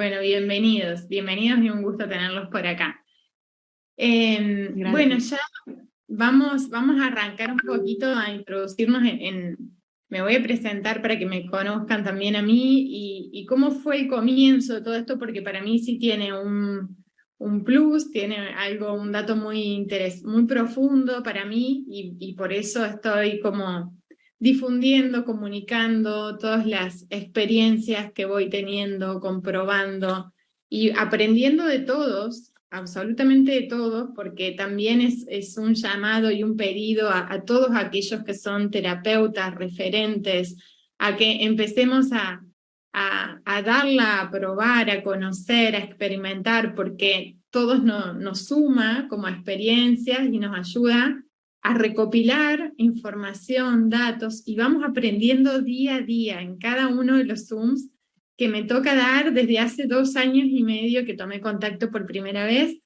Bueno, bienvenidos y un gusto tenerlos por acá. Bueno, Gracias. ya vamos a arrancar un poquito a introducirnos me voy a presentar para que me conozcan también a mí y cómo fue el comienzo de todo esto, porque para mí sí tiene un plus, tiene algo, un dato muy profundo para mí y por eso estoy como difundiendo, comunicando todas las experiencias que voy teniendo, comprobando y aprendiendo de todos, absolutamente de todos, porque también es un llamado y un pedido a todos aquellos que son terapeutas, referentes, a que empecemos a darla, a probar, a conocer, a experimentar, porque todos nos suma como experiencias y nos ayuda a recopilar información, datos, y vamos aprendiendo día a día en cada uno de los Zooms que me toca dar desde hace 2 años y medio que tomé contacto por primera vez.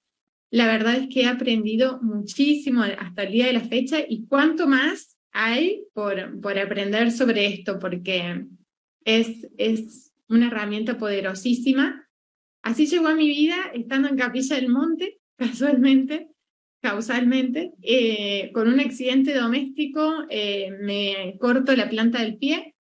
La verdad es que he aprendido muchísimo hasta el día de la fecha y cuánto más hay por aprender sobre esto, porque es una herramienta poderosísima. Así llegó a mi vida estando en Capilla del Monte, casualmente, causalmente, con un accidente doméstico, me corto la planta del pie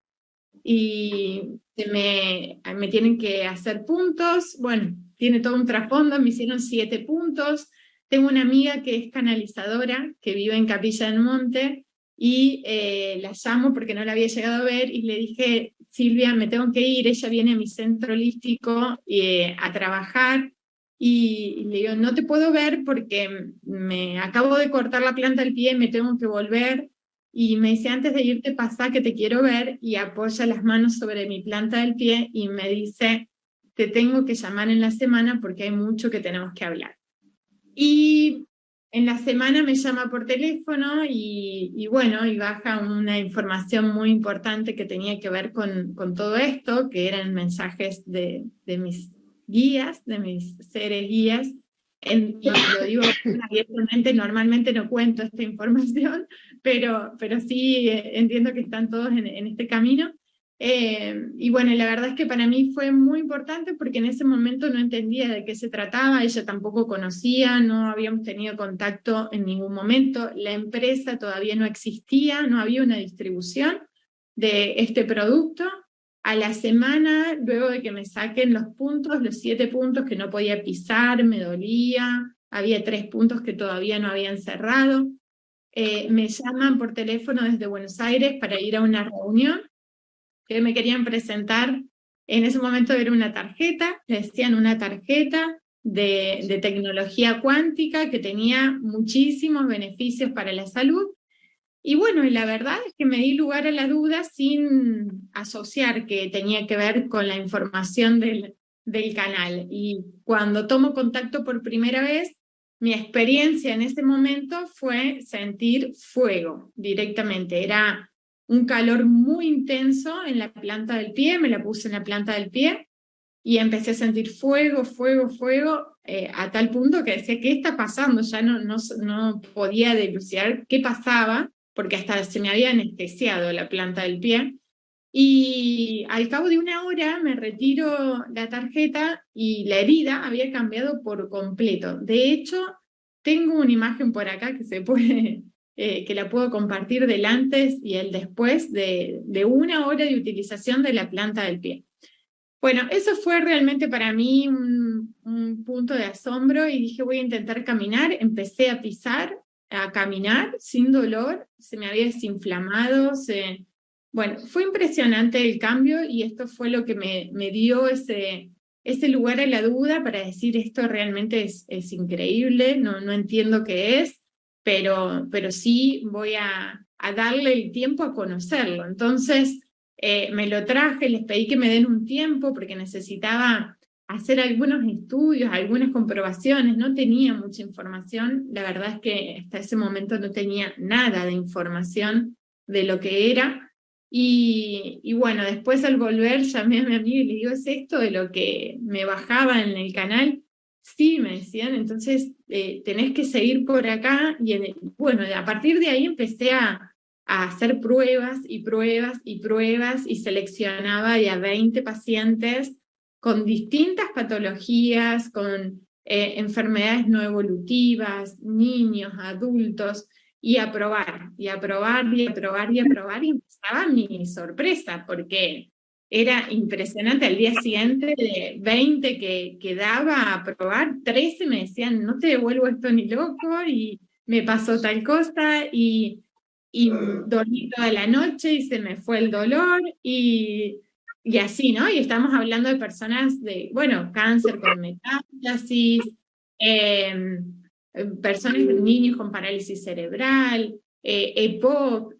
y me tienen que hacer puntos. Bueno, tiene todo un trasfondo, me hicieron 7 puntos. Tengo una amiga que es canalizadora, que vive en Capilla del Monte, y la llamo porque no la había llegado a ver y le dije, Silvia, me tengo que ir, ella viene a mi centro holístico a trabajar, y le digo, no te puedo ver porque me acabo de cortar la planta del pie, me tengo que volver, y me dice, antes de irte, pasá que te quiero ver, y apoya las manos sobre mi planta del pie y me dice, te tengo que llamar en la semana porque hay mucho que tenemos que hablar. Y en la semana me llama por teléfono y bueno, y baja una información muy importante que tenía que ver con todo esto, que eran mensajes de mis guías, de mis seres guías. Lo digo abiertamente, normalmente no cuento esta información, pero sí entiendo que están todos en este camino. Y bueno, la verdad es que para mí fue muy importante porque en ese momento no entendía de qué se trataba, ella tampoco conocía, no habíamos tenido contacto en ningún momento, la empresa todavía no existía, no había una distribución de este producto. A la semana, luego de que me saquen los puntos, los 7 puntos que no podía pisar, me dolía, había 3 puntos que todavía no habían cerrado, me llaman por teléfono desde Buenos Aires para ir a una reunión que me querían presentar. En ese momento era una tarjeta, le decían una tarjeta de tecnología cuántica que tenía muchísimos beneficios para la salud. Y bueno, y la verdad es que me di lugar a la duda sin asociar que tenía que ver con la información del canal. Y cuando tomo contacto por primera vez, mi experiencia en ese momento fue sentir fuego directamente. Era un calor muy intenso en la planta del pie, me la puse en la planta del pie y empecé a sentir fuego, fuego, fuego, a tal punto que decía, ¿qué está pasando? Ya no podía dilucidar qué pasaba, porque hasta se me había anestesiado la planta del pie. Y al cabo de una hora me retiro la tarjeta y la herida había cambiado por completo. De hecho, tengo una imagen por acá que se puede, que la puedo compartir del antes y el después de una hora de utilización de la planta del pie. Bueno, eso fue realmente para mí un punto de asombro y dije, voy a intentar caminar. Empecé a pisar, a caminar sin dolor, se me había desinflamado. Bueno, fue impresionante el cambio y esto fue lo que me dio ese lugar a la duda para decir, esto realmente es increíble, no entiendo qué es, pero sí voy a darle el tiempo a conocerlo. Entonces, me lo traje, les pedí que me den un tiempo porque necesitaba hacer algunos estudios, algunas comprobaciones, no tenía mucha información, la verdad es que hasta ese momento no tenía nada de información de lo que era, y bueno, después al volver llamé a mi amigo y le digo, ¿es esto de lo que me bajaba en el canal? Sí, me decían, entonces tenés que seguir por acá, y bueno, a partir de ahí empecé a hacer pruebas y pruebas y pruebas y seleccionaba ya 20 pacientes con distintas patologías, con enfermedades no evolutivas, niños, adultos, y a probar, y a probar, y a probar, y a probar, y empezaba mi sorpresa, porque era impresionante. Al día siguiente, de 20 que daba a probar, 13 me decían, no te devuelvo esto ni loco, y me pasó tal cosa, y dormí toda la noche y se me fue el dolor, y así, ¿no? Y estamos hablando de personas de, bueno, cáncer con metástasis, eh, personas, niños con parálisis cerebral, EPOC,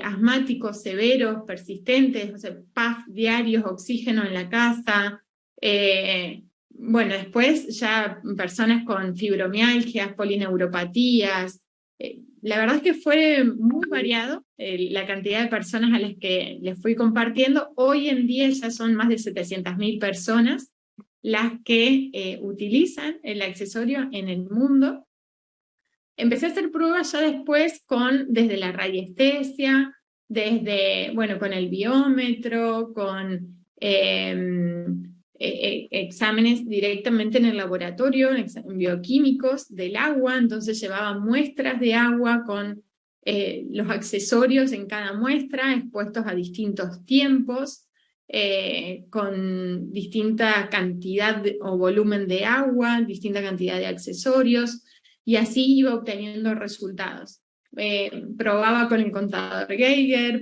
asmáticos severos, persistentes, o sea, PAF diarios, oxígeno en la casa, bueno, después ya personas con fibromialgias, polineuropatías. La verdad es que fue muy variado la cantidad de personas a las que les fui compartiendo. Hoy en día ya son más de 700.000 personas las que utilizan el accesorio en el mundo. Empecé a hacer pruebas ya después desde la radiestesia, desde, bueno, con el biómetro, con exámenes directamente en el laboratorio, bioquímicos del agua, entonces llevaba muestras de agua con los accesorios en cada muestra, expuestos a distintos tiempos, con distinta cantidad o volumen de agua, distinta cantidad de accesorios, y así iba obteniendo resultados. Probaba con el contador Geiger,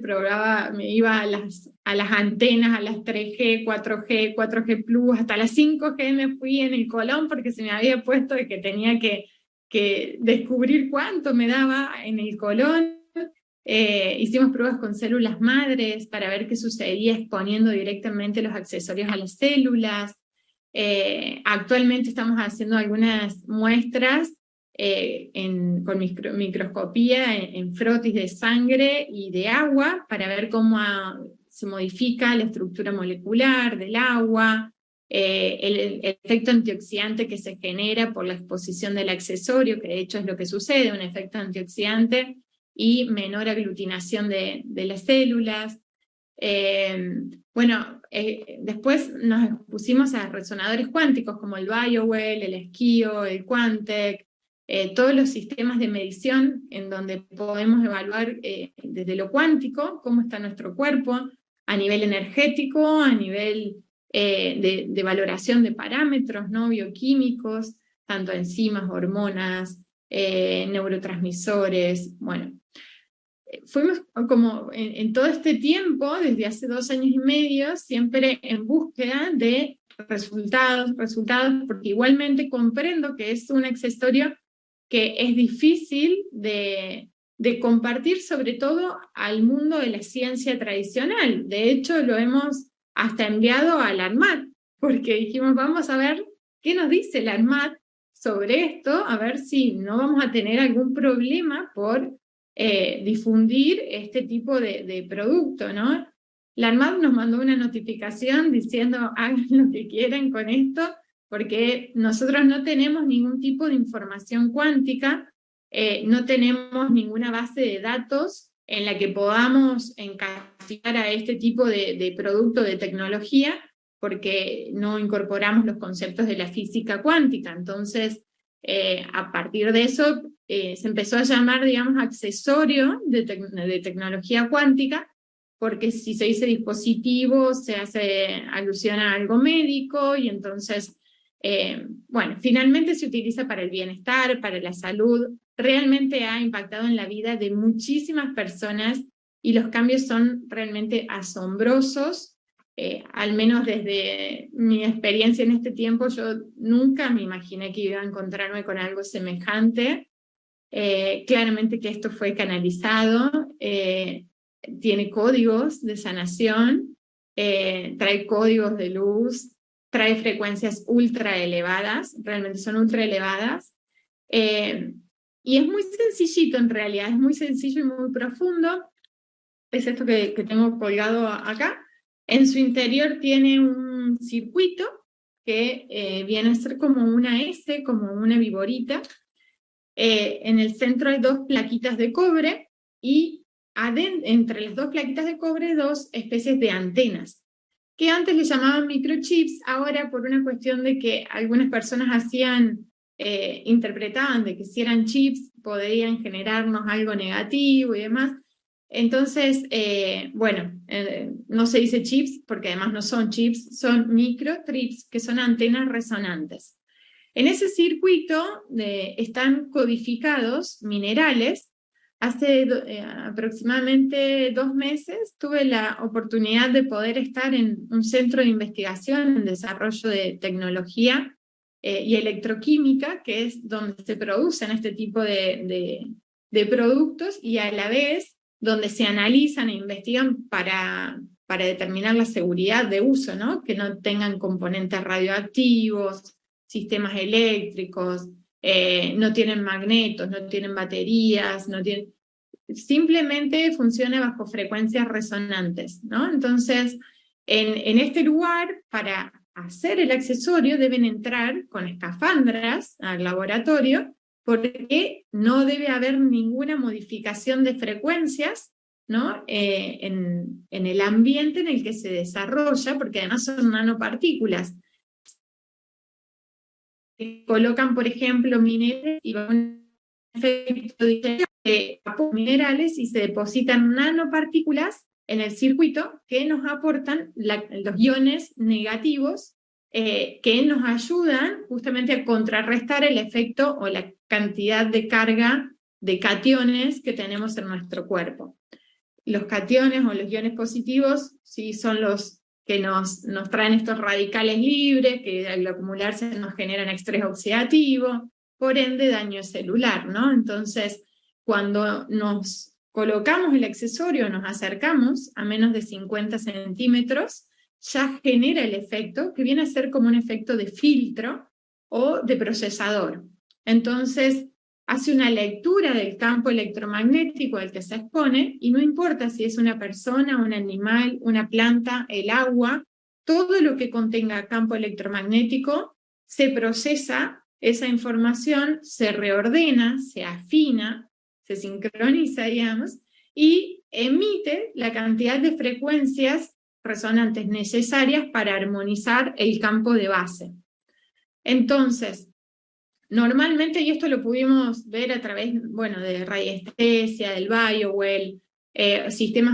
me iba a las antenas, a las 3G, 4G, 4G Plus, hasta las 5G me fui en el colon porque se me había puesto de que tenía que descubrir cuánto me daba en el colon. Hicimos pruebas con células madres para ver qué sucedía exponiendo directamente los accesorios a las células. Actualmente estamos haciendo algunas muestras con microscopía en frotis de sangre y de agua para ver cómo se modifica la estructura molecular del agua, el efecto antioxidante que se genera por la exposición del accesorio, que de hecho es lo que sucede, un efecto antioxidante y menor aglutinación de las células. Bueno, después nos pusimos a resonadores cuánticos como el BioWell, el Esquio, el Quantec, todos los sistemas de medición en donde podemos evaluar desde lo cuántico cómo está nuestro cuerpo, a nivel energético, a nivel de valoración de parámetros, ¿no? Bioquímicos, tanto enzimas, hormonas, neurotransmisores, bueno. Fuimos como en todo este tiempo, desde hace 2 años y medio, siempre en búsqueda de resultados, porque igualmente comprendo que es un accesorio que es difícil de compartir, sobre todo al mundo de la ciencia tradicional. De hecho, lo hemos hasta enviado al ANMAT, porque dijimos, vamos a ver qué nos dice el ANMAT sobre esto, a ver si no vamos a tener algún problema por difundir este tipo de producto, ¿no? La ANMAT nos mandó una notificación diciendo hagan lo que quieran con esto, porque nosotros no tenemos ningún tipo de información cuántica, no tenemos ninguna base de datos en la que podamos encasillar a este tipo de producto de tecnología, porque no incorporamos los conceptos de la física cuántica. Entonces, a partir de eso, se empezó a llamar, digamos, accesorio de tecnología cuántica, porque si se dice dispositivo, se hace alusión a algo médico, y entonces, bueno, finalmente se utiliza para el bienestar, para la salud, realmente ha impactado en la vida de muchísimas personas, y los cambios son realmente asombrosos. Al menos desde mi experiencia en este tiempo, yo nunca me imaginé que iba a encontrarme con algo semejante. Claramente que esto fue canalizado, tiene códigos de sanación, trae códigos de luz, trae frecuencias ultra elevadas, realmente son ultra elevadas, y es muy sencillito en realidad, es muy sencillo y muy profundo. Es esto que tengo colgado acá. En su interior tiene un circuito que viene a ser como una S, como una viborita. En el centro hay 2 plaquitas de cobre, y entre las 2 plaquitas de cobre 2 especies de antenas. que antes le llamaban microchips, ahora por una cuestión de que algunas personas interpretaban de que si eran chips podrían generarnos algo negativo y demás. Entonces, no se dice chips porque además no son chips, son microchips, que son antenas resonantes. En ese circuito están codificados minerales. Hace aproximadamente 2 meses tuve la oportunidad de poder estar en un centro de investigación en desarrollo de tecnología y electroquímica, que es donde se producen este tipo de productos, y a la vez donde se analizan e investigan para determinar la seguridad de uso, ¿no? Que no tengan componentes radioactivos, sistemas eléctricos, no tienen magnetos, no tienen baterías, simplemente funciona bajo frecuencias resonantes, ¿no? Entonces, en este lugar, para hacer el accesorio, deben entrar con escafandras al laboratorio, porque no debe haber ninguna modificación de frecuencias, ¿no? En el ambiente en el que se desarrolla, porque además son nanopartículas. Colocan, por ejemplo, minerales y un efecto de minerales y se depositan nanopartículas en el circuito que nos aportan los iones negativos que nos ayudan justamente a contrarrestar el efecto o la cantidad de carga de cationes que tenemos en nuestro cuerpo. Los cationes o los iones positivos sí son los que nos traen estos radicales libres, que al acumularse nos generan estrés oxidativo, por ende daño celular, ¿no? Entonces, cuando nos colocamos el accesorio, nos acercamos a menos de 50 centímetros, ya genera el efecto, que viene a ser como un efecto de filtro o de procesador. Entonces, hace una lectura del campo electromagnético al que se expone, y no importa si es una persona, un animal, una planta, el agua, todo lo que contenga campo electromagnético se procesa, esa información se reordena, se afina, se sincroniza, digamos, y emite la cantidad de frecuencias resonantes necesarias para armonizar el campo de base. Entonces, normalmente, y esto lo pudimos ver a través, de radiestesia, del BioWell,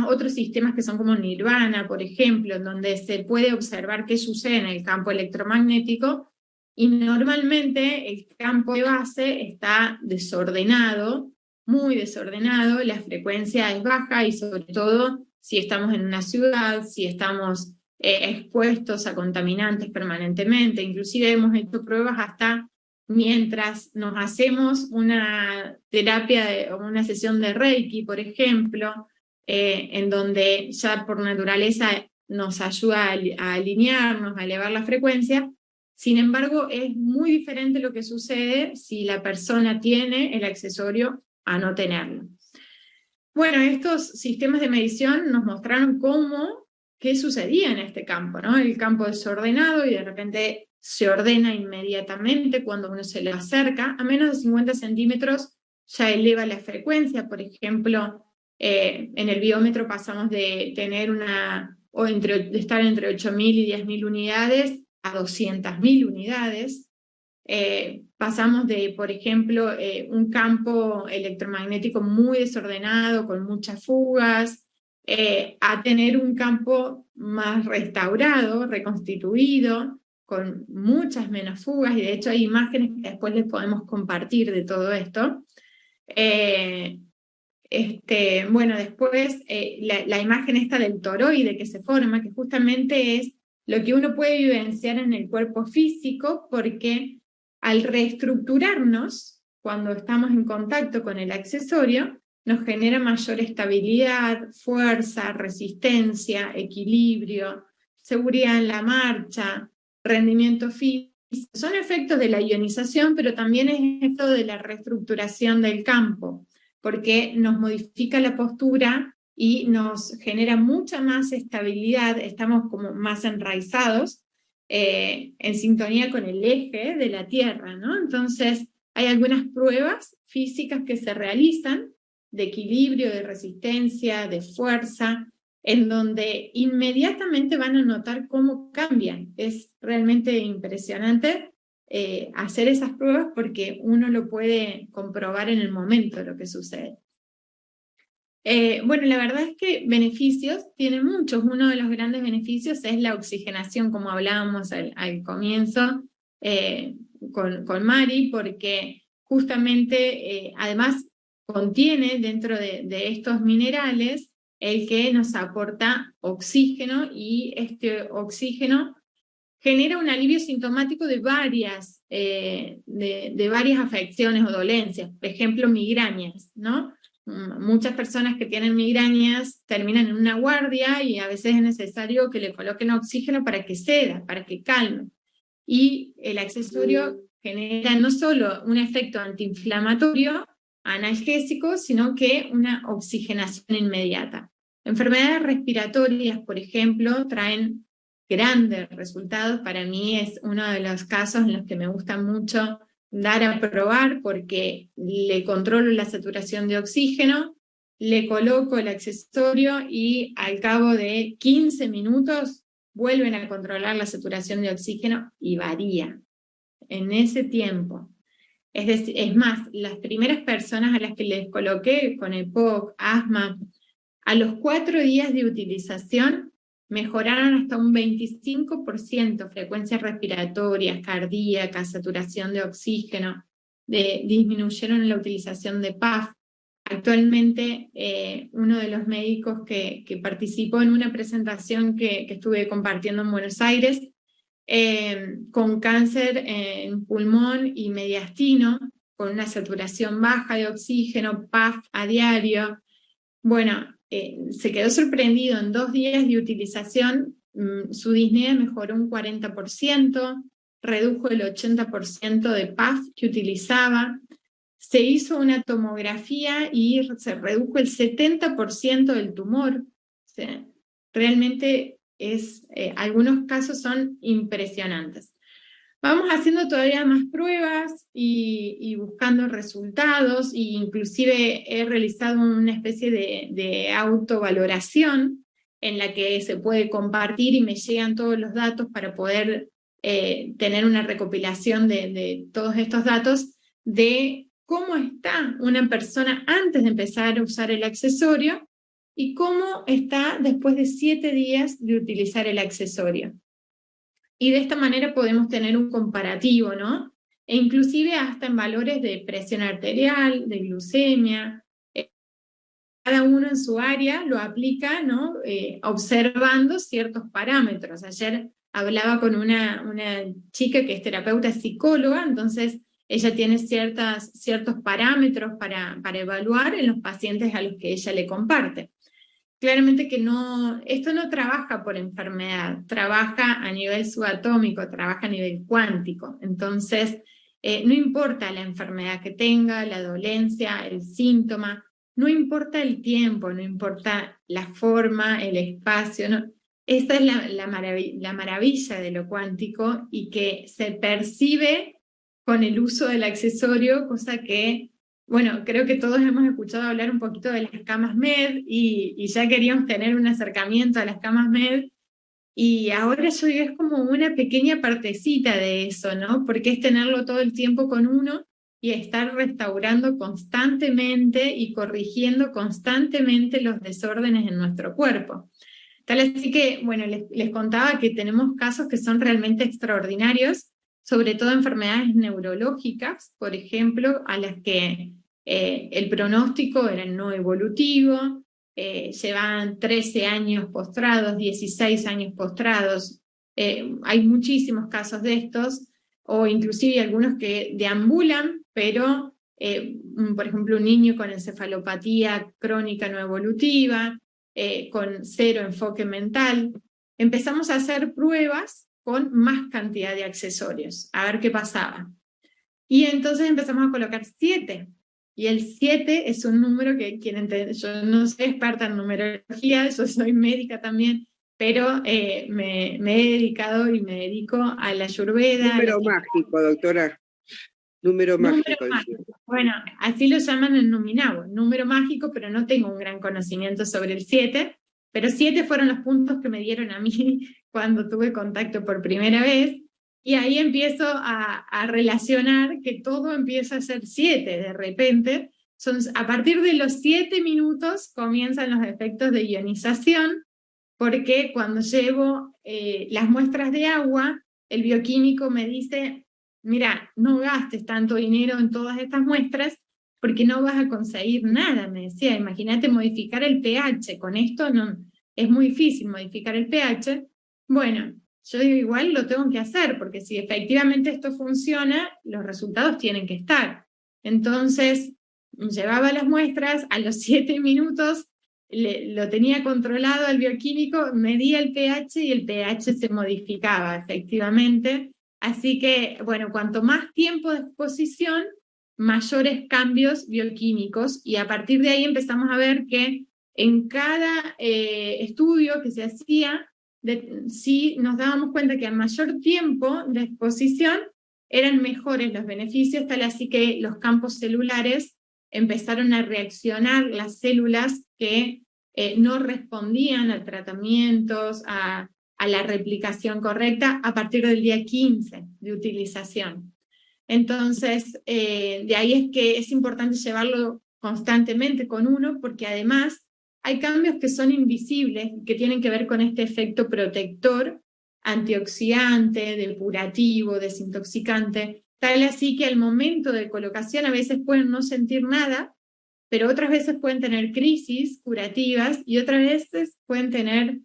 otros sistemas que son como Nirvana, por ejemplo, en donde se puede observar qué sucede en el campo electromagnético, y normalmente el campo de base está desordenado, muy desordenado, la frecuencia es baja, y sobre todo si estamos en una ciudad, si estamos expuestos a contaminantes permanentemente. Inclusive hemos hecho pruebas hasta mientras nos hacemos una terapia o una sesión de Reiki, por ejemplo, en donde ya por naturaleza nos ayuda a alinearnos, a elevar la frecuencia. Sin embargo, es muy diferente lo que sucede si la persona tiene el accesorio a no tenerlo. Bueno, estos sistemas de medición nos mostraron qué sucedía en este campo, ¿no? El campo desordenado, y de repente se ordena inmediatamente cuando uno se le acerca. A menos de 50 centímetros ya eleva la frecuencia. Por ejemplo, en el biómetro pasamos de tener de estar entre 8.000 y 10.000 unidades a 200.000 unidades. Pasamos de, por ejemplo, un campo electromagnético muy desordenado, con muchas fugas, a tener un campo más restaurado, reconstituido, con muchas menos fugas, y de hecho hay imágenes que después les podemos compartir de todo esto. Después la imagen esta del toroide que se forma, que justamente es lo que uno puede vivenciar en el cuerpo físico, porque al reestructurarnos, cuando estamos en contacto con el accesorio, nos genera mayor estabilidad, fuerza, resistencia, equilibrio, seguridad en la marcha, rendimiento físico. Son efectos de la ionización, pero también es esto de la reestructuración del campo, porque nos modifica la postura y nos genera mucha más estabilidad, estamos como más enraizados, en sintonía con el eje de la Tierra, ¿no? Entonces, hay algunas pruebas físicas que se realizan de equilibrio, de resistencia, de fuerza, en donde inmediatamente van a notar cómo cambian. Es realmente impresionante hacer esas pruebas porque uno lo puede comprobar en el momento lo que sucede. Bueno, la verdad es que beneficios tiene muchos. Uno de los grandes beneficios es la oxigenación, como hablábamos al comienzo con Mari, porque justamente además contiene dentro de estos minerales el que nos aporta oxígeno, y este oxígeno genera un alivio sintomático de varias afecciones o dolencias, por ejemplo, migrañas, ¿no? Muchas personas que tienen migrañas terminan en una guardia y a veces es necesario que le coloquen oxígeno para que ceda, para que calme. Y el accesorio genera no solo un efecto antiinflamatorio, analgésico, sino que una oxigenación inmediata. Enfermedades respiratorias, por ejemplo, traen grandes resultados. Para mí es uno de los casos en los que me gusta mucho dar a probar, porque le controlo la saturación de oxígeno, le coloco el accesorio y al cabo de 15 minutos vuelven a controlar la saturación de oxígeno y varía en ese tiempo. Es decir, es más, las primeras personas a las que les coloqué con EPOC, asma, a los 4 días de utilización mejoraron hasta un 25% frecuencias respiratorias, cardíacas, saturación de oxígeno, disminuyeron la utilización de PAF. Actualmente, uno de los médicos que participó en una presentación que estuve compartiendo en Buenos Aires, con cáncer en pulmón y mediastino, con una saturación baja de oxígeno, PAF a diario, bueno, se quedó sorprendido. En 2 días de utilización, su disnea mejoró un 40%, redujo el 80% de PAF que utilizaba, se hizo una tomografía y se redujo el 70% del tumor. O sea, realmente algunos casos son impresionantes. Vamos haciendo todavía más pruebas y buscando resultados, e inclusive he realizado una especie de autovaloración en la que se puede compartir y me llegan todos los datos para poder tener una recopilación de todos estos datos de cómo está una persona antes de empezar a usar el accesorio y cómo está después de 7 días de utilizar el accesorio. Y de esta manera podemos tener un comparativo, ¿no? E inclusive hasta en valores de presión arterial, de glucemia. Cada uno en su área lo aplica, ¿no? Observando ciertos parámetros. Ayer hablaba con una chica que es terapeuta psicóloga, entonces ella tiene ciertos parámetros para evaluar en los pacientes a los que ella le comparte. Claramente que esto no trabaja por enfermedad, trabaja a nivel subatómico, trabaja a nivel cuántico. Entonces, no importa la enfermedad que tenga, la dolencia, el síntoma, no importa el tiempo, no importa la forma, el espacio, no. Esta es la maravilla de lo cuántico, y que se percibe con el uso del accesorio, cosa que, bueno, creo que todos hemos escuchado hablar un poquito de las camas MED y ya queríamos tener un acercamiento a las camas MED, y ahora yo digo, es como una pequeña partecita de eso, ¿no? Porque es tenerlo todo el tiempo con uno y estar restaurando constantemente y corrigiendo constantemente los desórdenes en nuestro cuerpo. Tal así que, bueno, les contaba que tenemos casos que son realmente extraordinarios, sobre todo enfermedades neurológicas, por ejemplo, a las que el pronóstico era no evolutivo, llevaban 13 años postrados, 16 años postrados. Hay muchísimos casos de estos, o inclusive algunos que deambulan, pero, por ejemplo, un niño con encefalopatía crónica no evolutiva, con 0 enfoque mental. Empezamos a hacer pruebas con más cantidad de accesorios, a ver qué pasaba. Y entonces empezamos a colocar 7. Y el 7 es un número que yo no soy experta en numerología, yo soy médica también, pero me he dedicado y me dedico a la Ayurveda. Número mágico, doctora. Número mágico. Bueno, así lo llaman en Numinabo, número mágico, pero no tengo un gran conocimiento sobre el 7. pero 7 fueron los puntos que me dieron a mí cuando tuve contacto por primera vez, y ahí empiezo a relacionar que todo empieza a ser 7 de repente. A partir de los 7 minutos comienzan los efectos de ionización, porque cuando llevo las muestras de agua, el bioquímico me dice, mira, no gastes tanto dinero en todas estas muestras, porque no vas a conseguir nada, me decía. Imagínate modificar el pH, con esto no, es muy difícil modificar el pH. Bueno, yo digo, igual lo tengo que hacer, porque si efectivamente esto funciona, los resultados tienen que estar. Entonces, llevaba las muestras, a los 7 minutos lo tenía controlado al bioquímico, medía el pH y el pH se modificaba efectivamente. Así que, bueno, cuanto más tiempo de exposición, mayores cambios bioquímicos, y a partir de ahí empezamos a ver que en cada estudio que se hacía, sí nos dábamos cuenta que a mayor tiempo de exposición eran mejores los beneficios, tal así que los campos celulares empezaron a reaccionar, las células que no respondían a tratamientos, a la replicación correcta, a partir del día 15 de utilización. Entonces, de ahí es que es importante llevarlo constantemente con uno, porque además hay cambios que son invisibles, que tienen que ver con este efecto protector, antioxidante, depurativo, desintoxicante, tal así que al momento de colocación a veces pueden no sentir nada, pero otras veces pueden tener crisis curativas y otras veces pueden tener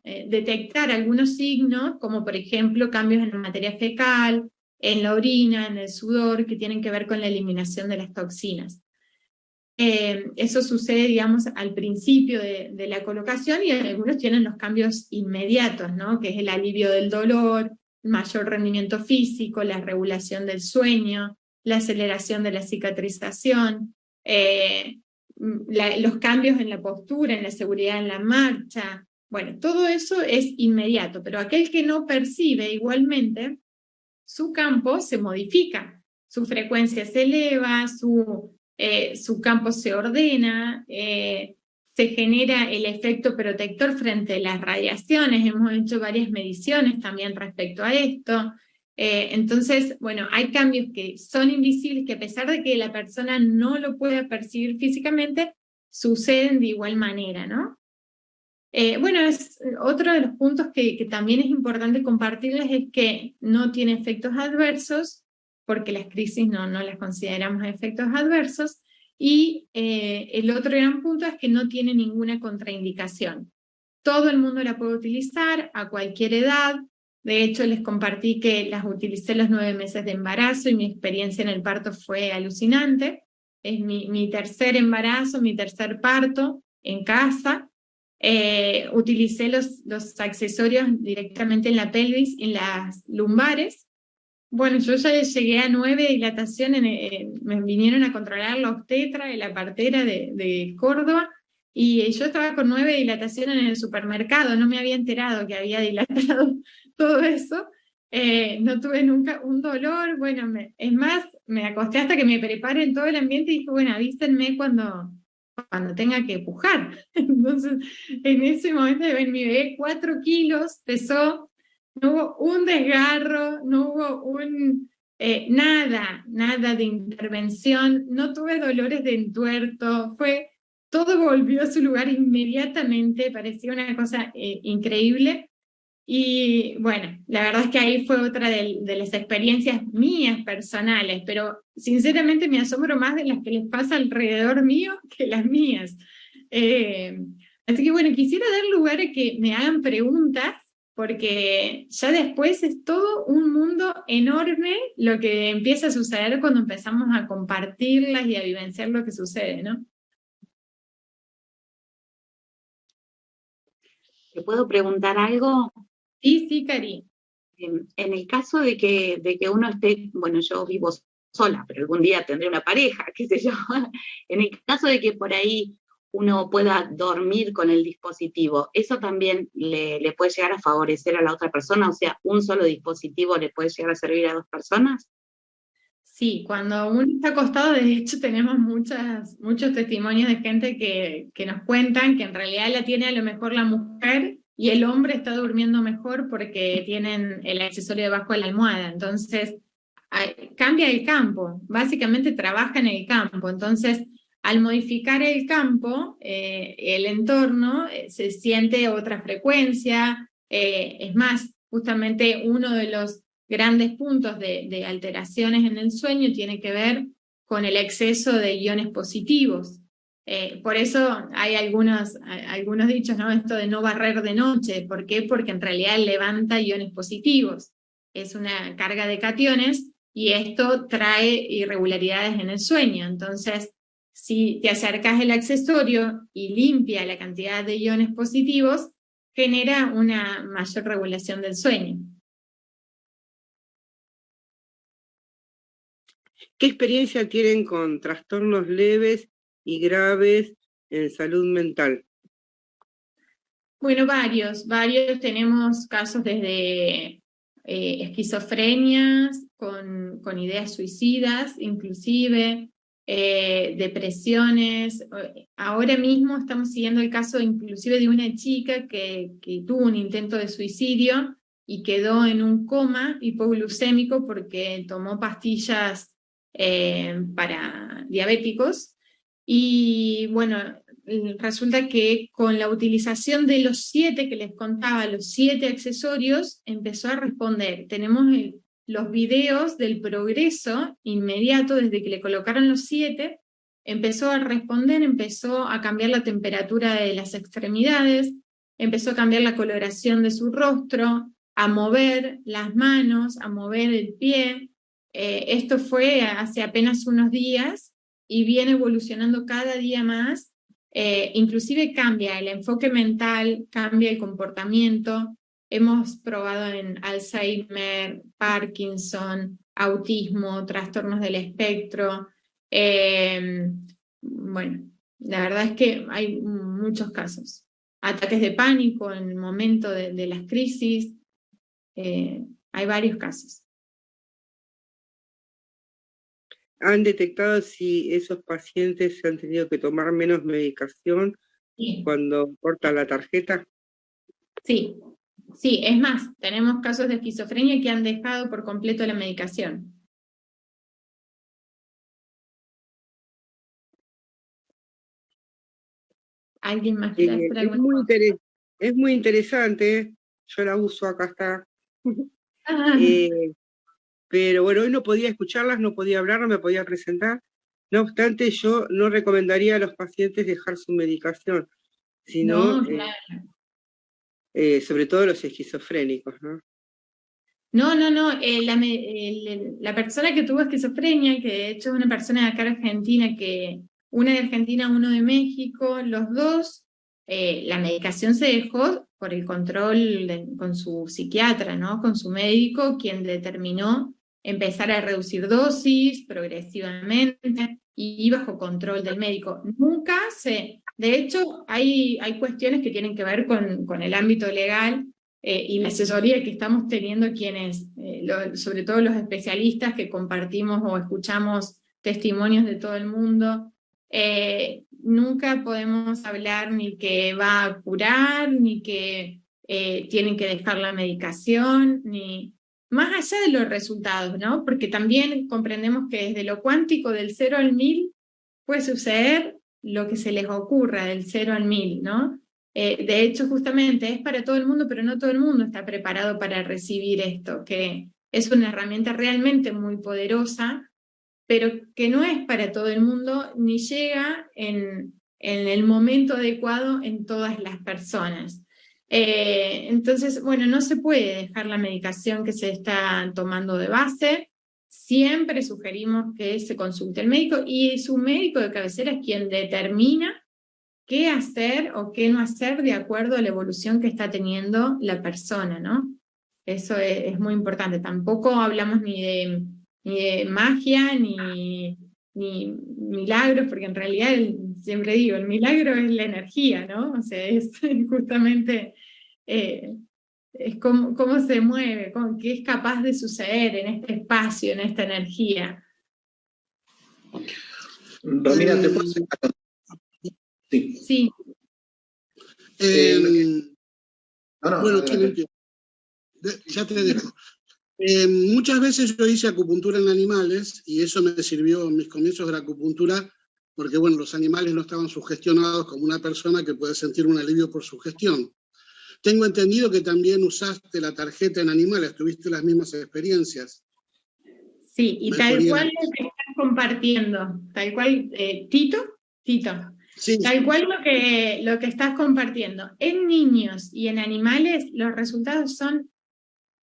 detectar algunos signos, como por ejemplo cambios en la materia fecal, en la orina, en el sudor, que tienen que ver con la eliminación de las toxinas. Eso sucede, digamos, al principio de la colocación, y algunos tienen los cambios inmediatos, ¿no? Que es el alivio del dolor, mayor rendimiento físico, la regulación del sueño, la aceleración de la cicatrización, los cambios en la postura, en la seguridad en la marcha. Bueno, todo eso es inmediato, pero aquel que no percibe igualmente, su campo se modifica, su frecuencia se eleva, su campo se ordena, se genera el efecto protector frente a las radiaciones. Hemos hecho varias mediciones también respecto a esto. Entonces, bueno, hay cambios que son invisibles, que a pesar de que la persona no lo pueda percibir físicamente, suceden de igual manera, ¿no? Bueno, es otro de los puntos que también es importante compartirles, es que no tiene efectos adversos, porque las crisis no las consideramos efectos adversos, y el otro gran punto es que no tiene ninguna contraindicación. Todo el mundo la puede utilizar a cualquier edad. De hecho, les compartí que las utilicé los 9 meses de embarazo, y mi experiencia en el parto fue alucinante. Es mi tercer embarazo, mi tercer parto en casa. Utilicé los accesorios directamente en la pelvis, en las lumbares. Bueno, yo ya llegué a 9 dilataciones, me vinieron a controlar la obstetra y la partera de Córdoba, y yo estaba con 9 dilataciones en el supermercado, no me había enterado que había dilatado todo eso. No tuve nunca un dolor. Bueno, es más, me acosté hasta que me preparen todo el ambiente, y dije, bueno, avísenme cuando tenga que pujar. Entonces, en ese momento, mi bebé 4 kilos pesó, no hubo un desgarro, no hubo nada de intervención, no tuve dolores de entuerto, todo volvió a su lugar inmediatamente, parecía una cosa increíble. Y bueno, la verdad es que ahí fue otra de las experiencias mías personales, pero sinceramente me asombro más de las que les pasa alrededor mío que las mías. Así que bueno, quisiera dar lugar a que me hagan preguntas, porque ya después es todo un mundo enorme lo que empieza a suceder cuando empezamos a compartirlas y a vivenciar lo que sucede, ¿no? ¿Te puedo preguntar algo? Sí, Cari. En el caso de que uno esté, bueno, yo vivo sola, pero algún día tendré una pareja, qué sé yo. En el caso de que por ahí uno pueda dormir con el dispositivo, ¿eso también le puede llegar a favorecer a la otra persona? O sea, ¿un solo dispositivo le puede llegar a servir a 2 personas? Sí, cuando uno está acostado, de hecho, tenemos muchos testimonios de gente que nos cuentan que en realidad la tiene a lo mejor la mujer y el hombre está durmiendo mejor porque tienen el accesorio debajo de la almohada. Entonces, cambia el campo, básicamente trabaja en el campo. Entonces, al modificar el campo, el entorno se siente otra frecuencia. Es más, justamente uno de los grandes puntos de alteraciones en el sueño tiene que ver con el exceso de iones positivos. Por eso hay algunos dichos, ¿no? Esto de no barrer de noche. ¿Por qué? Porque en realidad levanta iones positivos. Es una carga de cationes y esto trae irregularidades en el sueño. Entonces, si te acercas el accesorio y limpia la cantidad de iones positivos, genera una mayor regulación del sueño. ¿Qué experiencia tienen con trastornos leves y graves en salud mental? Bueno, varios. Tenemos casos desde esquizofrenias, con ideas suicidas, inclusive, depresiones. Ahora mismo estamos siguiendo el caso inclusive de una chica que tuvo un intento de suicidio y quedó en un coma hipoglucémico porque tomó pastillas para diabéticos. Y bueno, resulta que con la utilización de los 7 que les contaba, los 7 accesorios, empezó a responder. Tenemos los videos del progreso inmediato desde que le colocaron los 7, empezó a responder, empezó a cambiar la temperatura de las extremidades, empezó a cambiar la coloración de su rostro, a mover las manos, a mover el pie. Esto fue hace apenas unos días y viene evolucionando cada día más. Inclusive cambia el enfoque mental, cambia el comportamiento. Hemos probado en Alzheimer, Parkinson, autismo, trastornos del espectro. Bueno, la verdad es que hay muchos casos. Ataques de pánico en el momento de las crisis. Hay varios casos. ¿Han detectado si esos pacientes han tenido que tomar menos medicación cuando cortan la tarjeta? Sí, sí, es más, tenemos casos de esquizofrenia que han dejado por completo la medicación. ¿Alguien más quiere hacer alguna cosa? Es muy interesante, yo la uso, acá está. Pero bueno, hoy no podía escucharlas, no podía hablar, no me podía presentar. No obstante, yo no recomendaría a los pacientes dejar su medicación, sino, No, claro. sobre todo los esquizofrénicos, ¿no? No, la persona que tuvo esquizofrenia, que de hecho es una persona de acá de Argentina, una de Argentina, uno de México, los dos, la medicación se dejó por el control con su psiquiatra, ¿no? Con su médico, quien determinó empezar a reducir dosis progresivamente y bajo control del médico. De hecho, hay cuestiones que tienen que ver con el ámbito legal, y la asesoría que estamos teniendo quienes, sobre todo los especialistas que compartimos o escuchamos testimonios de todo el mundo. Nunca podemos hablar ni que va a curar, ni que tienen que dejar la medicación, ni más allá de los resultados, ¿no? Porque también comprendemos que desde lo cuántico del 0 al 1000 puede suceder lo que se les ocurra del 0 al 1000, ¿no? De hecho, justamente es para todo el mundo, pero no todo el mundo está preparado para recibir esto, que es una herramienta realmente muy poderosa, pero que no es para todo el mundo ni llega en el momento adecuado en todas las personas. Entonces, bueno, no se puede dejar la medicación que se está tomando de base. Siempre sugerimos que se consulte el médico y su médico de cabecera es quien determina qué hacer o qué no hacer de acuerdo a la evolución que está teniendo la persona, ¿no? Eso es muy importante. Tampoco hablamos ni de magia, ni milagros, porque en realidad, siempre digo, el milagro es la energía, ¿no? O sea, es justamente es cómo se mueve, qué es capaz de suceder en este espacio, en esta energía. Romina, ¿te puedo hacer? Sí. Sí. Bueno, ya te dejo. Muchas veces yo hice acupuntura en animales y eso me sirvió en mis comienzos de la acupuntura porque, bueno, los animales no estaban sugestionados como una persona que puede sentir un alivio por sugestión. Tengo entendido que también usaste la tarjeta en animales, tuviste las mismas experiencias. Sí, y tal cual lo que estás compartiendo, tal cual, Tito, sí. Tal cual lo que estás compartiendo. En niños y en animales los resultados son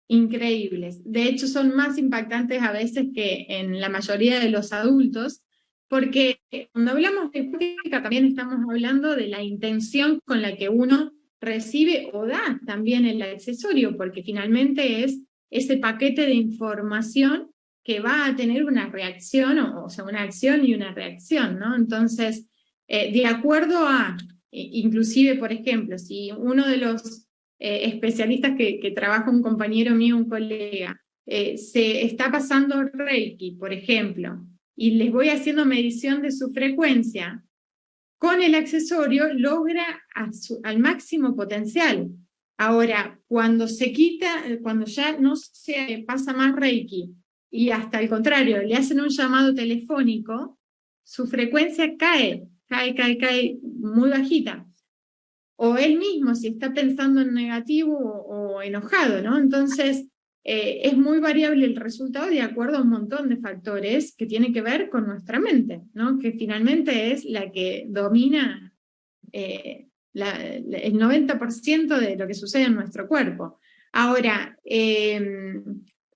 increíbles. De hecho, son más impactantes a veces que en la mayoría de los adultos, porque cuando hablamos de práctica también estamos hablando de la intención con la que uno recibe o da también el accesorio, porque finalmente es ese paquete de información que va a tener una reacción, o sea, una acción y una reacción, ¿no? Entonces, de acuerdo a, inclusive, por ejemplo, si uno de los especialistas que trabaja un compañero mío, un colega, se está pasando Reiki, por ejemplo, y les voy haciendo medición de su frecuencia, con el accesorio logra al máximo potencial. Ahora, cuando se quita, cuando ya no se pasa más Reiki, y hasta al contrario, le hacen un llamado telefónico, su frecuencia cae muy bajita. O él mismo, si está pensando en negativo o enojado, ¿no? Entonces, es muy variable el resultado de acuerdo a un montón de factores que tienen que ver con nuestra mente, ¿no? Que finalmente es la que domina el 90% de lo que sucede en nuestro cuerpo. Ahora,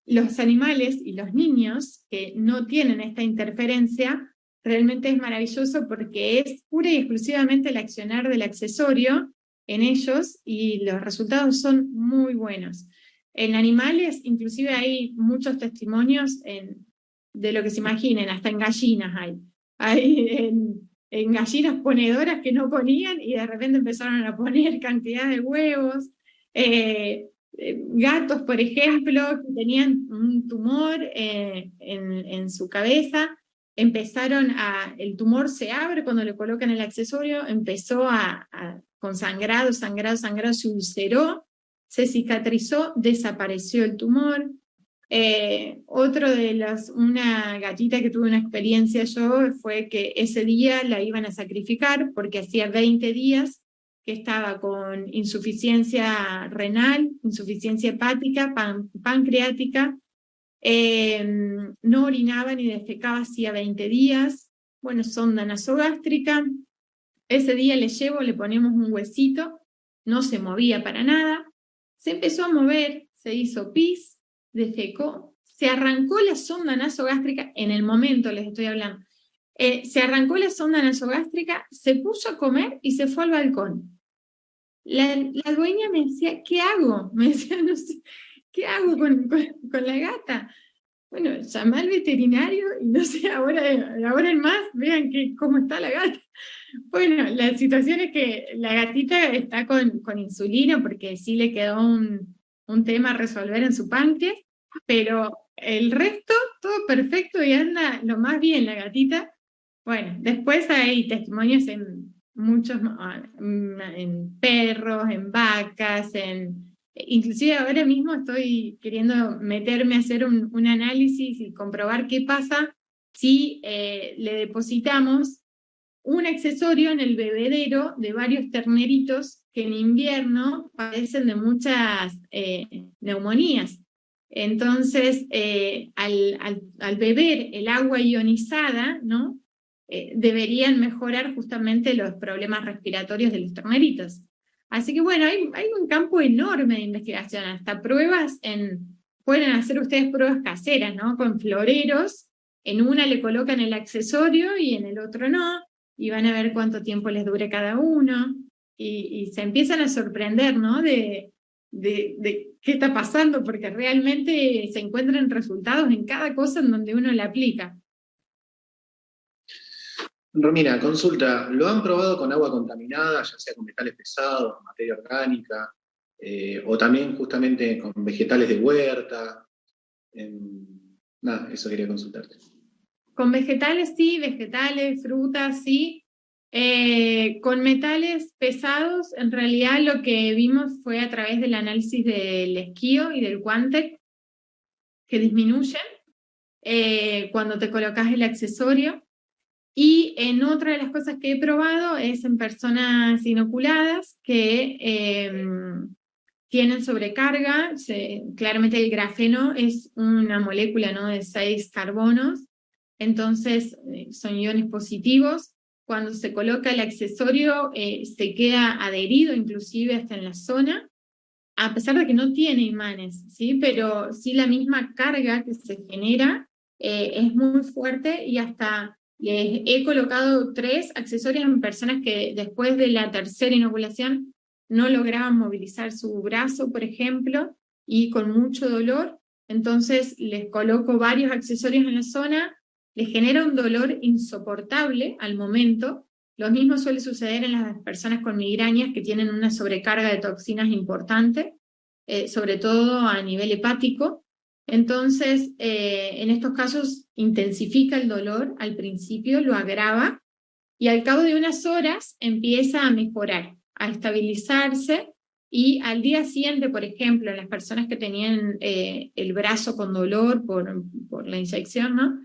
los animales y los niños que no tienen esta interferencia, realmente es maravilloso porque es pura y exclusivamente el accionar del accesorio en ellos y los resultados son muy buenos. En animales, inclusive hay muchos testimonios de lo que se imaginen, hasta en gallinas hay en gallinas ponedoras que no ponían y de repente empezaron a poner cantidad de huevos. Gatos, por ejemplo, que tenían un tumor en su cabeza, el tumor se abre cuando le colocan el accesorio, empezó con sangrado, se ulceró, se cicatrizó, desapareció el tumor. Una gatita que tuve una experiencia yo fue que ese día la iban a sacrificar porque hacía 20 días que estaba con insuficiencia renal, insuficiencia hepática, pancreática, no orinaba ni defecaba hacía 20 días, bueno, sonda nasogástrica, ese día le ponemos un huesito, no se movía para nada, se empezó a mover, se hizo pis, defecó, se arrancó la sonda nasogástrica, en el momento les estoy hablando, se arrancó la sonda nasogástrica, se puso a comer y se fue al balcón. La dueña me decía, ¿qué hago? Me decía, no sé, ¿qué hago con la gata? Bueno, llamé al veterinario y no sé, ahora en más, vean cómo está la gata. Bueno, la situación es que la gatita está con insulina porque sí le quedó un tema a resolver en su páncreas, pero el resto, todo perfecto y anda lo más bien la gatita. Bueno, después hay testimonios en muchos, en perros, en vacas, inclusive ahora mismo estoy queriendo meterme a hacer un análisis y comprobar qué pasa si le depositamos un accesorio en el bebedero de varios terneritos que en invierno padecen de muchas neumonías. Entonces, al beber el agua ionizada, ¿no? Deberían mejorar justamente los problemas respiratorios de los terneritos. Así que bueno, hay un campo enorme de investigación, hasta pruebas pueden hacer ustedes pruebas caseras, ¿no? Con floreros, en una le colocan el accesorio y en el otro no, y van a ver cuánto tiempo les dure cada uno, y se empiezan a sorprender, ¿no? De qué está pasando, porque realmente se encuentran resultados en cada cosa en donde uno la aplica. Romina, consulta, ¿lo han probado con agua contaminada, ya sea con metales pesados, materia orgánica, o también justamente con vegetales de huerta? Nada, eso quería consultarte. Con vegetales sí, vegetales, frutas sí. Con metales pesados, en realidad lo que vimos fue a través del análisis del esquío y del Quantec, que disminuyen cuando te colocas el accesorio. Y en otra de las cosas que he probado es en personas inoculadas que tienen sobrecarga. Claramente el grafeno es una molécula, ¿no?, de 6 carbonos, entonces son iones positivos. Cuando se coloca el accesorio se queda adherido inclusive hasta en la zona, a pesar de que no tiene imanes, ¿sí? Pero sí la misma carga que se genera es muy fuerte, y hasta he colocado 3 accesorios en personas que después de la tercera inoculación no lograban movilizar su brazo, por ejemplo, y con mucho dolor. Entonces les coloco varios accesorios en la zona, les genera un dolor insoportable al momento. Lo mismo suele suceder en las personas con migrañas que tienen una sobrecarga de toxinas importante, sobre todo a nivel hepático. Entonces, en estos casos intensifica el dolor al principio, lo agrava, y al cabo de unas horas empieza a mejorar, a estabilizarse, y al día siguiente, por ejemplo, en las personas que tenían el brazo con dolor por la inyección, ¿no?,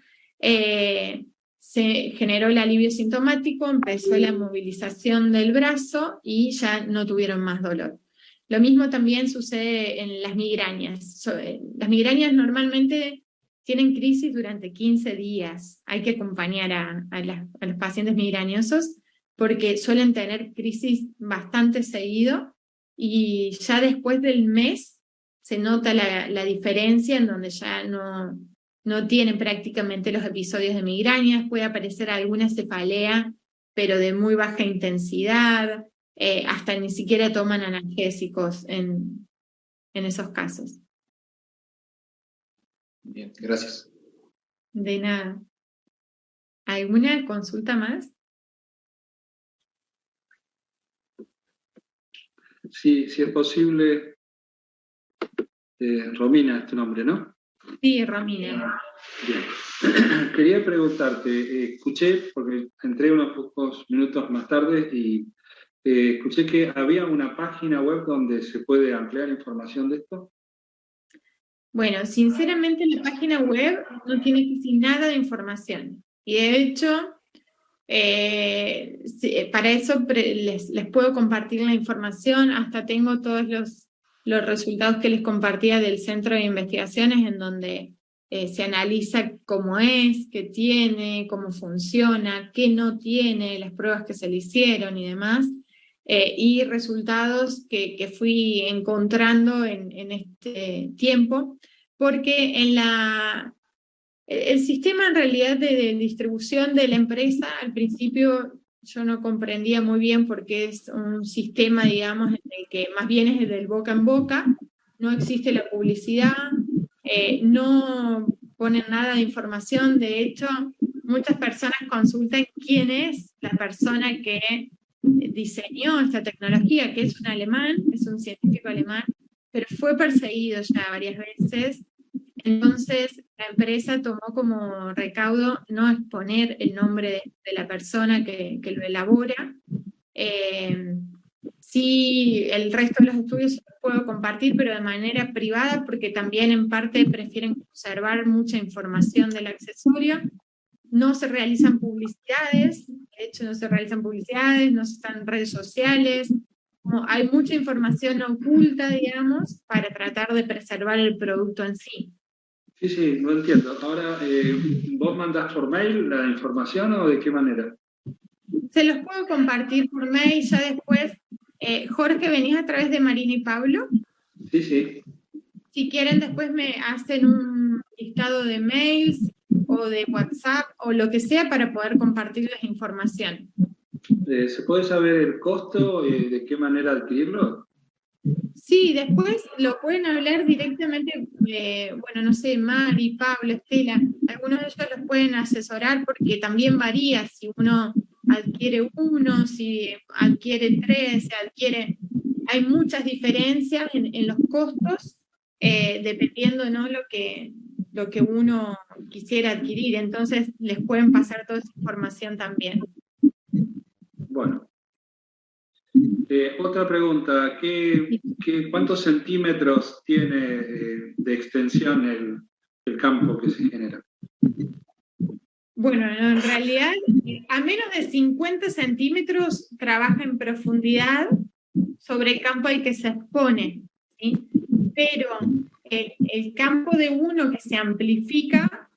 se generó el alivio sintomático, empezó la movilización del brazo y ya no tuvieron más dolor. Lo mismo también sucede en las migrañas. Las migrañas normalmente tienen crisis durante 15 días. Hay que acompañar a los pacientes migrañosos porque suelen tener crisis bastante seguido, y ya después del mes se nota la diferencia, en donde ya no tienen prácticamente los episodios de migrañas. Puede aparecer alguna cefalea, pero de muy baja intensidad. Hasta ni siquiera toman analgésicos en esos casos. Bien, gracias. De nada. ¿Alguna consulta más? Sí, si es posible. Romina es tu nombre, ¿no? Sí, Romina. Bien. Quería preguntarte, escuché, porque entré unos pocos minutos más tarde y escuché que había una página web donde se puede ampliar información de esto. Bueno, sinceramente la página web no tiene casi nada de información. Y de hecho, para eso les puedo compartir la información. Hasta tengo todos los resultados que les compartía del Centro de Investigaciones, en donde se analiza cómo es, qué tiene, cómo funciona, qué no tiene, las pruebas que se le hicieron y demás. Y resultados que fui encontrando en este tiempo, porque el sistema en realidad de distribución de la empresa, al principio yo no comprendía muy bien, porque es un sistema, digamos, en el que más bien es el del boca en boca, no existe la publicidad, no ponen nada de información. De hecho, muchas personas consultan quién es la persona que diseñó esta tecnología, que es un alemán, es un científico alemán, pero fue perseguido ya varias veces. Entonces la empresa tomó como recaudo no exponer el nombre de la persona que lo elabora. Sí, el resto de los estudios los puedo compartir, pero de manera privada, porque también en parte prefieren conservar mucha información del accesorio. No se realizan publicidades, de hecho no se realizan publicidades, no se están en redes sociales. Hay mucha información oculta, digamos, para tratar de preservar el producto en sí. Sí, no entiendo. Ahora, ¿vos mandás por mail la información o de qué manera? Se los puedo compartir por mail ya después. Jorge, ¿venís a través de Marina y Pablo? Sí. Si quieren, después me hacen un listado de mails o de WhatsApp o lo que sea para poder compartirles información. ¿Se puede saber el costo y de qué manera adquirirlo? Sí, después lo pueden hablar directamente, bueno, no sé, Mari, Pablo, Estela, algunos de ellos los pueden asesorar, porque también varía si uno adquiere uno, si adquiere 3, hay muchas diferencias en los costos, dependiendo, ¿no?, lo que lo que uno quisiera adquirir, entonces les pueden pasar toda esa información también. Bueno. Otra pregunta, ¿cuántos centímetros tiene de extensión el campo que se genera? Bueno, en realidad, a menos de 50 centímetros trabaja en profundidad sobre el campo al que se expone, ¿sí? Pero el campo de uno que se amplifica,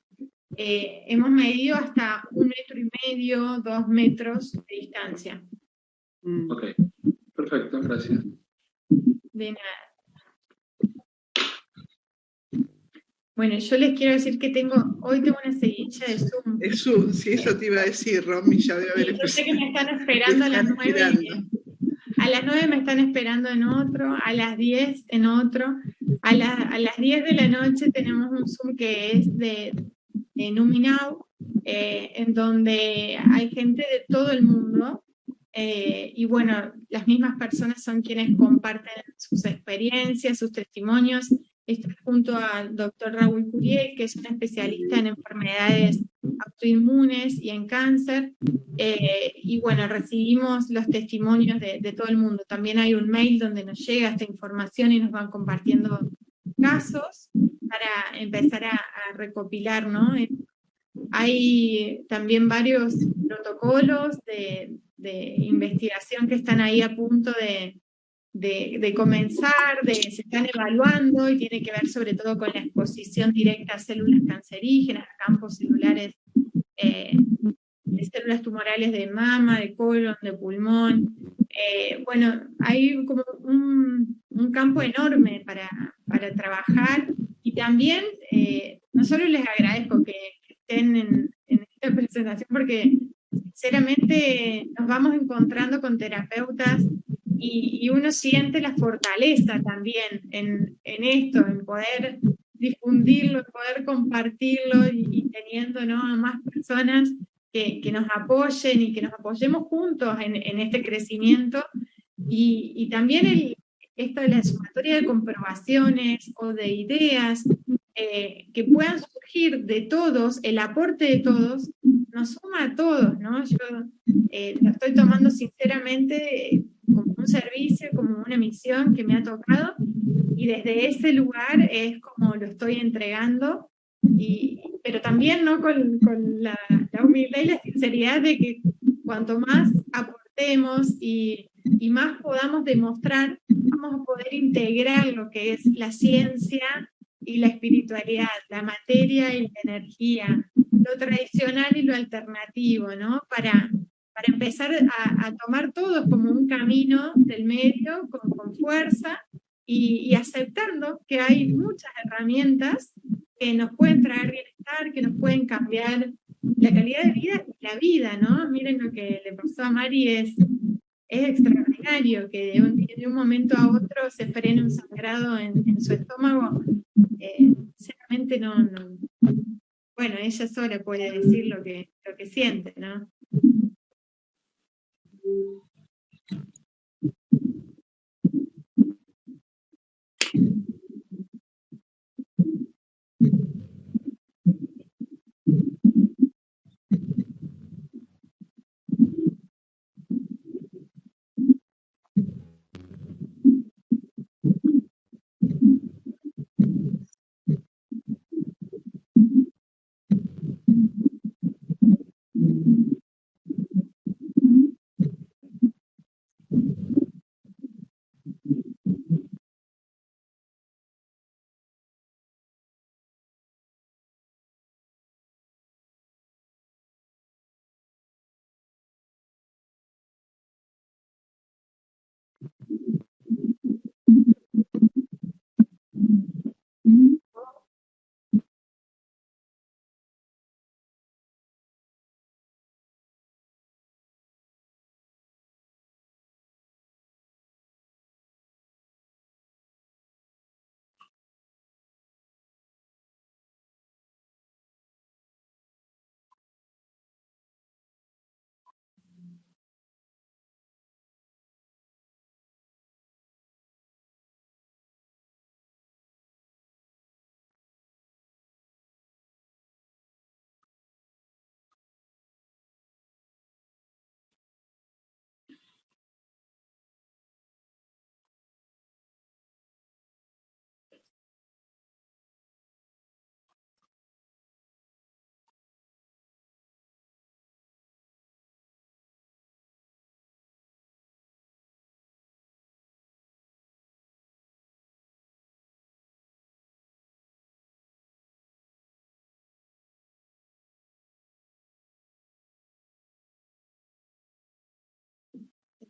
hemos medido hasta 1,5 metros, 2 metros de distancia. Ok, perfecto, gracias. De nada. Bueno, yo les quiero decir que hoy tengo una seguidilla de Zoom. Es Zoom, sí, eso te iba a decir, Romy, ya debe haber Yo sé que me están empezado. esperando a las 9. A las 9 me están esperando en otro, a las 10 en otro. A las 10 de la noche tenemos un Zoom que es de Numinau, en donde hay gente de todo el mundo. Y bueno, las mismas personas son quienes comparten sus experiencias, sus testimonios. Estoy junto al doctor Raúl Curiel, que es un especialista en enfermedades autoinmunes y en cáncer. Y bueno, recibimos los testimonios de todo el mundo. También hay un mail donde nos llega esta información y nos van compartiendo casos para empezar a recopilar, ¿no? Hay también varios protocolos de investigación que están ahí a punto de comenzar, se están evaluando y tiene que ver sobre todo con la exposición directa a células cancerígenas, a campos celulares, de células tumorales de mama, de colon, de pulmón. Bueno, hay como un campo enorme para trabajar y también no solo les agradezco que estén en esta presentación porque sinceramente nos vamos encontrando con terapeutas y uno siente la fortaleza también en esto, en poder difundirlo, en poder compartirlo y teniendo, ¿no?, a más personas que nos apoyen y que nos apoyemos juntos en este crecimiento. Y también esto de la sumatoria de comprobaciones o de ideas que puedan surgir de todos, el aporte de todos, nos suma a todos, ¿no? Yo lo estoy tomando sinceramente como un servicio, como una misión que me ha tocado, y desde ese lugar es como lo estoy entregando, pero también, ¿no?, con la humildad y la sinceridad de que cuanto más aportemos y más podamos demostrar, vamos a poder integrar lo que es la ciencia y la espiritualidad, la materia y la energía, lo tradicional y lo alternativo, ¿no? Para empezar a tomar todos como un camino del medio con fuerza y aceptando que hay muchas herramientas que nos pueden traer bienestar, que nos pueden cambiar la calidad de vida y la vida, ¿no? Miren lo que le pasó a Mari, es extraordinario que de un momento a otro se frene un sangrado en su estómago. Sinceramente no. Bueno, ella sola puede decir lo que siente, ¿no?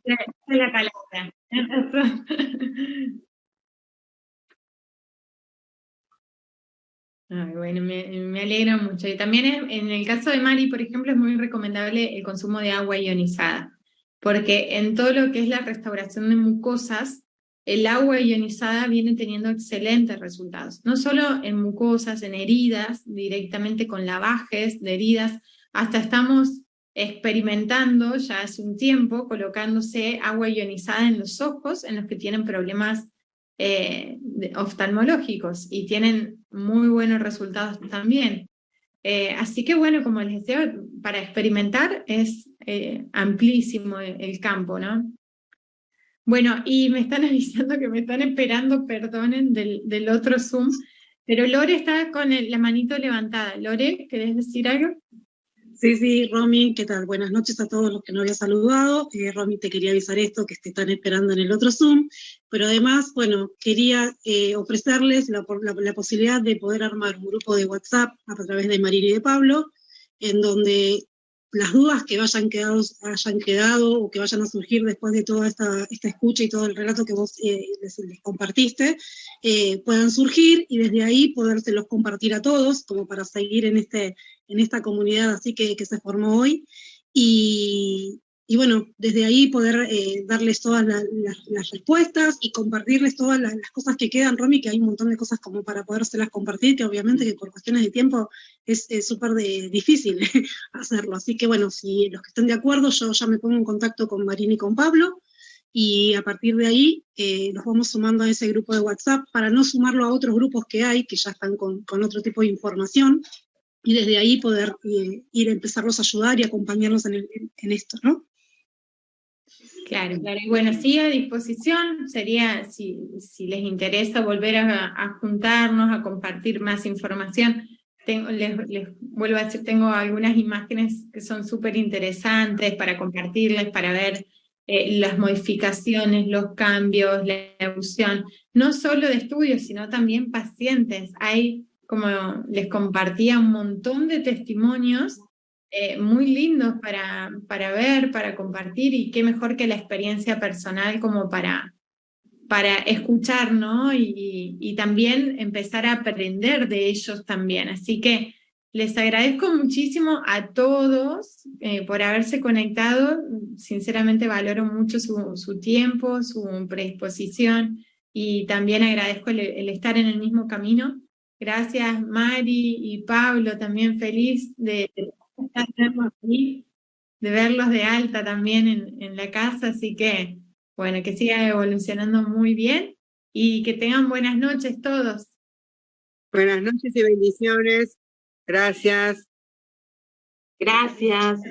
la palabra. Ay, bueno, me alegra mucho. Y también en el caso de Mari, por ejemplo, es muy recomendable el consumo de agua ionizada, porque en todo lo que es la restauración de mucosas, el agua ionizada viene teniendo excelentes resultados, no solo en mucosas, en heridas, directamente con lavajes de heridas, hasta estamos experimentando ya hace un tiempo colocándose agua ionizada en los ojos, en los que tienen problemas oftalmológicos y tienen muy buenos resultados también. Así que bueno, como les decía, para experimentar es amplísimo el campo, ¿no? Bueno, y me están avisando que me están esperando, perdonen, del otro Zoom, pero Lore está con la manito levantada. Lore, ¿querés decir algo? Sí, Romy, ¿qué tal? Buenas noches a todos los que no había saludado. Romy, te quería avisar esto, que te están esperando en el otro Zoom, pero además, bueno, quería ofrecerles la posibilidad de poder armar un grupo de WhatsApp a través de Marina y de Pablo, en donde las dudas que hayan quedado o que vayan a surgir después de toda esta escucha y todo el relato que vos les compartiste, puedan surgir y desde ahí podérselos compartir a todos, como para seguir en esta comunidad así que se formó hoy, y bueno, desde ahí poder darles todas las respuestas y compartirles todas las cosas que quedan, Romy, que hay un montón de cosas como para podérselas compartir, que obviamente que por cuestiones de tiempo es súper difícil hacerlo. Así que bueno, si los que estén de acuerdo, yo ya me pongo en contacto con Marina y con Pablo, y a partir de ahí nos vamos sumando a ese grupo de WhatsApp para no sumarlo a otros grupos que hay, que ya están con otro tipo de información, y desde ahí poder ir a empezarlos a ayudar y acompañarlos en esto, ¿no? Claro, y bueno, sí, a disposición, sería, si les interesa volver a juntarnos, a compartir más información, les vuelvo a decir, tengo algunas imágenes que son súper interesantes para compartirles, para ver las modificaciones, los cambios, la evolución, no solo de estudios, sino también pacientes. Hay, como les compartía, un montón de testimonios muy lindos para ver, para compartir, y qué mejor que la experiencia personal como para escuchar, ¿no? Y también empezar a aprender de ellos también. Así que les agradezco muchísimo a todos por haberse conectado. Sinceramente valoro mucho su tiempo, su predisposición, y también agradezco el estar en el mismo camino. Gracias, Mari y Pablo, también feliz de verlos de alta también en la casa, así que bueno, que sigan evolucionando muy bien y que tengan buenas noches todos. Buenas noches y bendiciones. Gracias. Gracias.